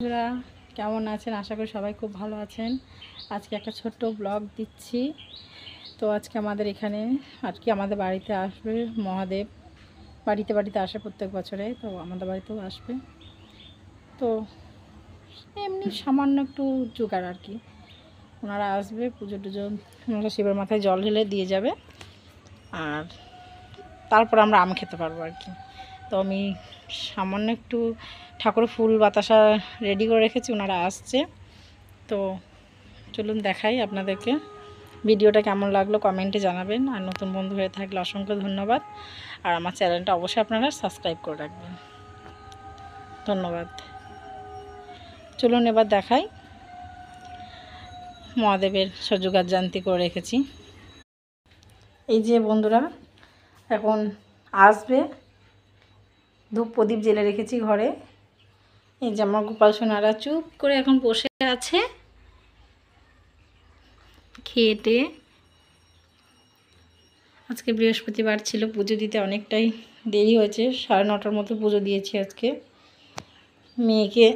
বন্ধুরা কেমন আছেন? আশা করি সবাই খুব ভালো আছেন। আজকে একটা ছোট্ট ব্লগ দিচ্ছি। তো আজকে আমাদের এখানে আমাদের বাড়িতে আসবে মহাদেব। বাড়িতে আসে প্রত্যেক বছরে, তো আমাদের বাড়িতেও আসবে। তো এমনি সামান্য একটু জোগাড় ওনারা আসবে, পুজো টুজো ওনারা শিবের মাথায় জল ঢেলে দিয়ে যাবে, আর তারপর আমরা আম খেতে পারবো তো আমি সামান্য একটু ঠাকুর ফুল বাতাসা রেডি করে রেখেছি, ওনারা আসছে। তো চলুন দেখাই আপনাদেরকে। ভিডিওটা কেমন লাগলো কমেন্টে জানাবেন, আর নতুন বন্ধু হয়ে থাকলে অসংখ্য ধন্যবাদ। আর আমার চ্যানেলটা অবশ্যই আপনারা সাবস্ক্রাইব করে রাখবেন। ধন্যবাদ। চলুন এবার দেখাই। মহাদেবের সজোগাড় জান্তি করে রেখেছি। এই যে বন্ধুরা এখন আসবে, ধূপ প্রদীপ জেলে রেখেছি ঘরে। এই যে আমার গোপাল সোনারা চুপ করে এখন বসে আছে খেয়েটে। আজকে বৃহস্পতিবার ছিল, পুজো দিতে অনেকটাই দেরি হয়েছে, 9:30টার মতো পুজো দিয়েছি আজকে। মেয়েকে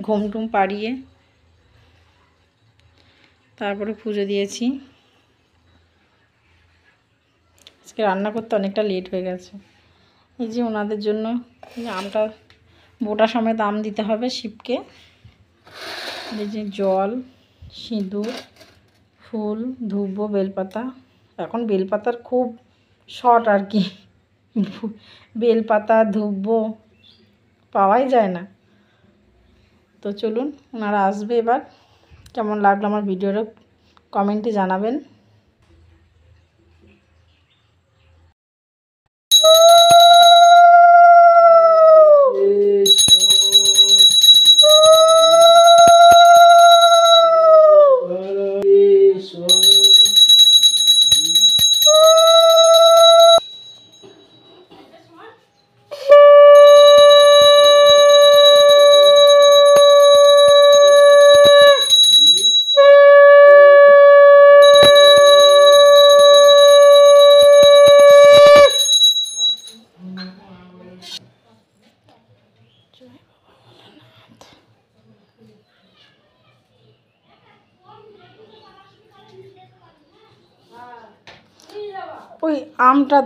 ঘুম টুম পাড়িয়ে তারপরে পুজো দিয়েছি। আজকে রান্না করতে অনেকটা লেট হয়ে গেছে। এই যে ওনাদের জন্য আমটা বোটা সমেত আম দিতে হবে শিবকে। এই যে জল, সিঁদুর, ফুল, ধূপ, বেলপাতা। এখন বেলপাতার খুব শর্ট বেলপাতা ধূপ পাওয়াই যায় না। তো চলুন, ওনারা আসবে এবার। কেমন লাগলো আমার ভিডিওটা কমেন্টে জানাবেন। ওই আমটা